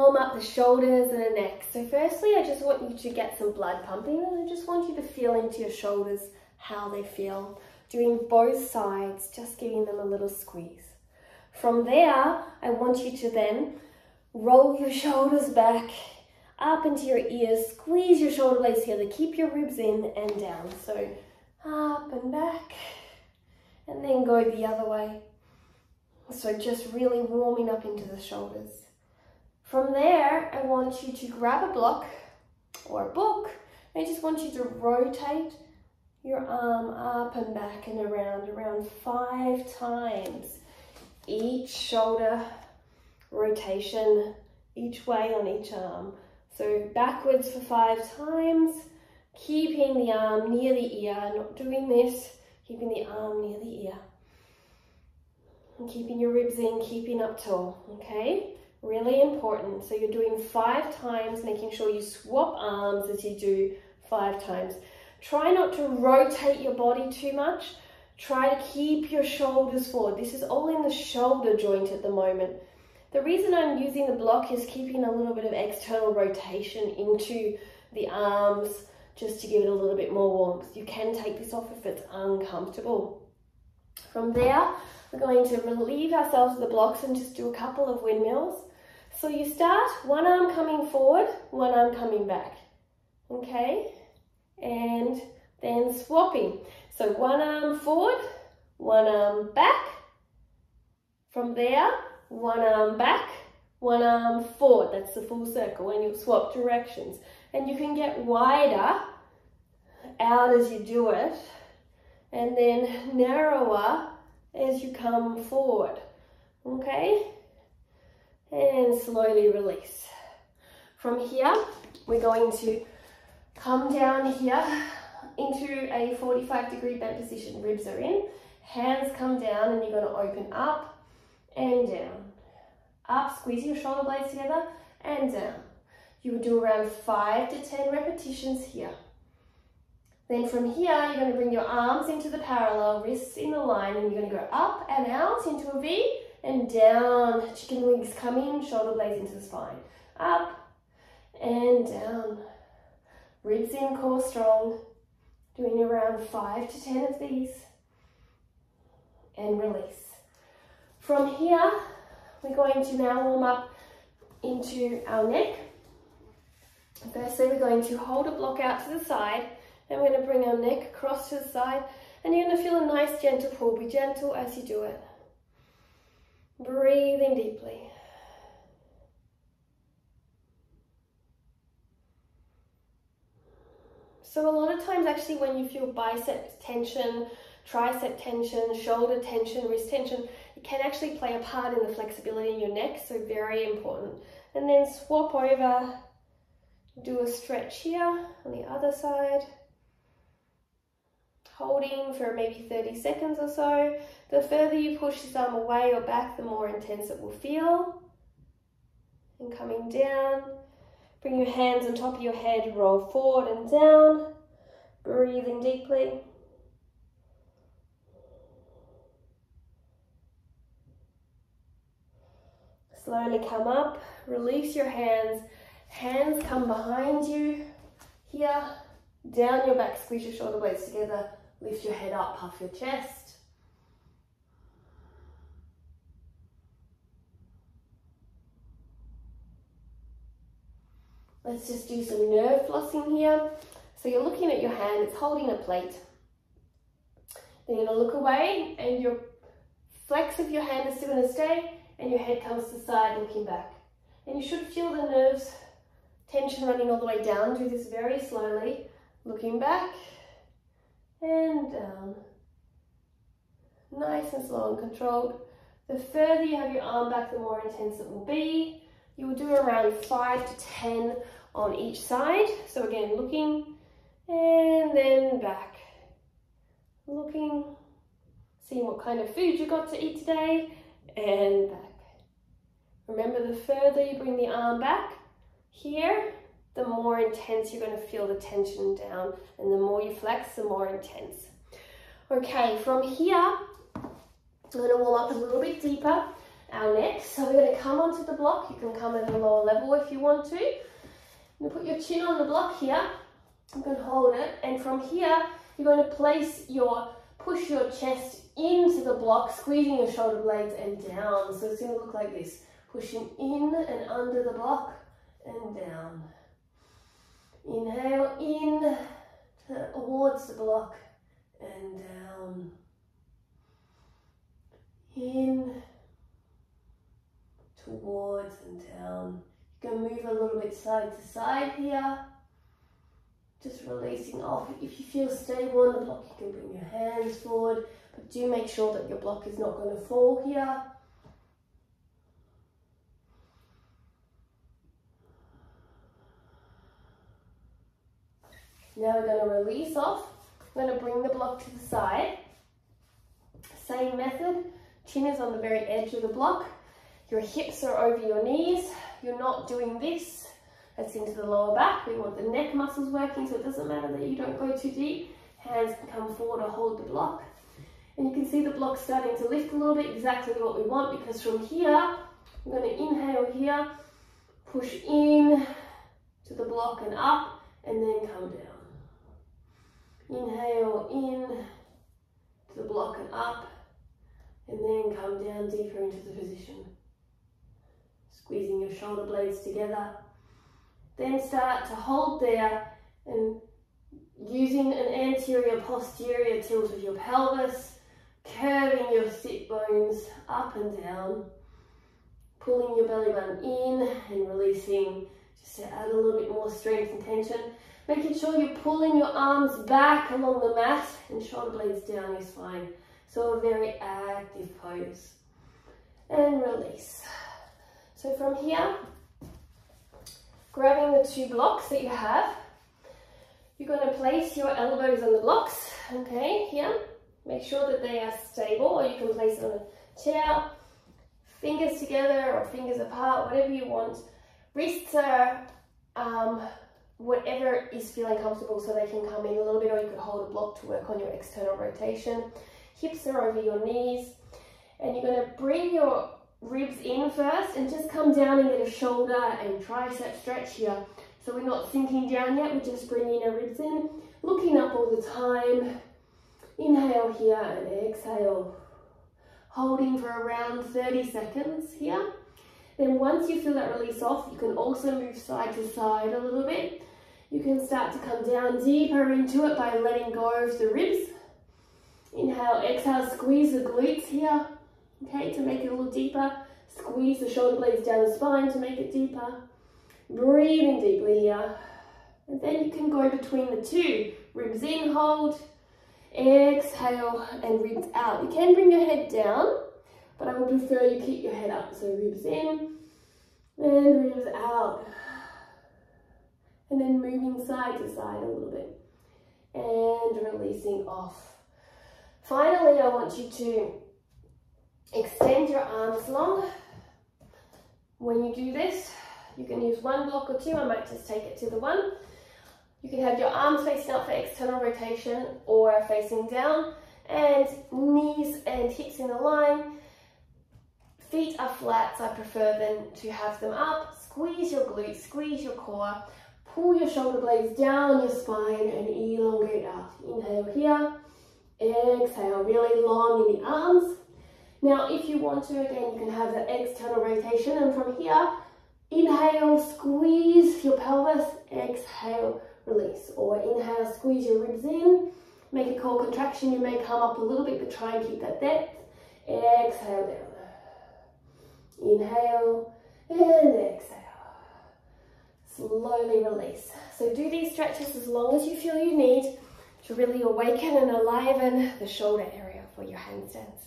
warm up the shoulders and the neck. So firstly, I just want you to get some blood pumping, and I just want you to feel into your shoulders how they feel. Doing both sides, just giving them a little squeeze. From there, I want you to then roll your shoulders back up into your ears, squeeze your shoulder blades together, keep your ribs in and down. So up and back, and then go the other way. So just really warming up into the shoulders. From there, I want you to grab a block or a book. I just want you to rotate your arm up and back and around 5 times. Each shoulder rotation, each way on each arm. So backwards for 5 times, keeping the arm near the ear, not doing this, keeping the arm near the ear. And keeping your ribs in, keeping up tall, okay? Really important. So you're doing 5 times, making sure you swap arms as you do 5 times. Try not to rotate your body too much. Try to keep your shoulders forward. This is all in the shoulder joint at the moment. The reason I'm using the block is keeping a little bit of external rotation into the arms, just to give it a little bit more warmth. You can take this off if it's uncomfortable. From there, we're going to relieve ourselves of the blocks and just do a couple of windmills. So you start, one arm coming forward, one arm coming back, okay? And then swapping. So one arm forward, one arm back. From there, one arm back, one arm forward. That's the full circle, and you'll swap directions. And you can get wider out as you do it, and then narrower as you come forward, okay? And slowly release. From here, we're going to come down here into a 45-degree bent position. Ribs are in, hands come down, and you're going to open up and down. Up, squeeze your shoulder blades together, and down. You will do around 5 to 10 repetitions here. Then from here, you're going to bring your arms into the parallel, wrists in the line, and you're going to go up and out into a V, and down. Chicken wings come in, shoulder blades into the spine. Up and down. Ribs in, core strong. Doing around 5 to 10 of these. And release. From here, we're going to now warm up into our neck. Firstly, we're going to hold a block out to the side, and we're going to bring our neck across to the side, and you're going to feel a nice gentle pull. Be gentle as you do it. Breathing deeply. So a lot of times actually when you feel bicep tension, tricep tension, shoulder tension, wrist tension, it can actually play a part in the flexibility in your neck, so very important. And then swap over, do a stretch here on the other side. Holding for maybe 30 seconds or so. The further you push this arm away or back, the more intense it will feel. And coming down, bring your hands on top of your head, roll forward and down, breathing deeply. Slowly come up, release your hands, hands come behind you, here, down your back, squeeze your shoulder blades together, lift your head up, puff your chest. Let's just do some nerve flossing here. So you're looking at your hand, it's holding a plate. Then you're going to look away, and your flex of your hand is still going to stay, and your head comes to the side looking back. And you should feel the nerves, tension running all the way down. Do this very slowly, looking back and down. Nice and slow and controlled. The further you have your arm back, the more intense it will be. You will do around 5 to 10 on each side. So again, looking and then back. Looking, seeing what kind of food you got to eat today, and back. Remember, the further you bring the arm back here, the more intense you're going to feel the tension down, and the more you flex, the more intense. Okay, from here, I'm going to warm up a little bit deeper, our neck. So we're going to come onto the block. You can come at a lower level if you want to. You put your chin on the block here. You can hold it, and from here you're going to push your chest into the block, squeezing your shoulder blades and down. So it's going to look like this, pushing in and under the block and down. Inhale in towards the block and down. In towards and down. You can move a little bit side to side here. Just releasing off. If you feel stable on the block, you can bring your hands forward, but do make sure that your block is not going to fall here. Now we're going to release off. We're going to bring the block to the side. Same method. Chin is on the very edge of the block. Your hips are over your knees. You're not doing this. That's into the lower back. We want the neck muscles working, so it doesn't matter that you don't go too deep. Hands can come forward or hold the block. And you can see the block starting to lift a little bit, exactly what we want, because from here, we're going to inhale here, push in to the block and up, and then come down. Inhale in to the block and up, and then come down deeper into the position. Squeezing your shoulder blades together. Then start to hold there and using an anterior posterior tilt of your pelvis, curving your sit bones up and down, pulling your belly button in and releasing just to add a little bit more strength and tension. Making sure you're pulling your arms back along the mat and shoulder blades down your spine. So a very active pose. And release. So from here, grabbing the two blocks that you have, you're going to place your elbows on the blocks, okay, here. Make sure that they are stable, or you can place it on a chair, fingers together or fingers apart, whatever you want. Wrists are whatever is feeling comfortable, so they can come in a little bit, or you could hold a block to work on your external rotation. Hips are over your knees, and you're going to bring your ribs in first and just come down and get a shoulder and tricep stretch here. So we're not sinking down yet, we're just bringing our ribs in, looking up all the time. Inhale here and exhale. Holding for around 30 seconds here. Then once you feel that release off, you can also move side to side a little bit. You can start to come down deeper into it by letting go of the ribs. Inhale, exhale, squeeze the glutes here, okay, to make it a little deeper. Squeeze the shoulder blades down the spine to make it deeper. Breathing deeply here. And then you can go between the two. Ribs in, hold, exhale, and ribs out. You can bring your head down, but I would prefer you keep your head up. So ribs in and ribs out. And then moving side to side a little bit. And releasing off. Finally, I want you to extend your arms long. When you do this, you can use one block or two. I might just take it to the one. You can have your arms facing up for external rotation or facing down, and knees and hips in a line. Feet are flat, so I prefer them to have them up. Squeeze your glutes, squeeze your core. Pull your shoulder blades down your spine and elongate out. Inhale here. Exhale, really long in the arms. Now, if you want to, again, you can have the external rotation, and from here, inhale, squeeze your pelvis, exhale, release. Or inhale, squeeze your ribs in, make a core contraction. You may come up a little bit, but try and keep that depth. Exhale down. Inhale and exhale. Slowly release. So do these stretches as long as you feel you need to really awaken and enliven the shoulder area for your handstands.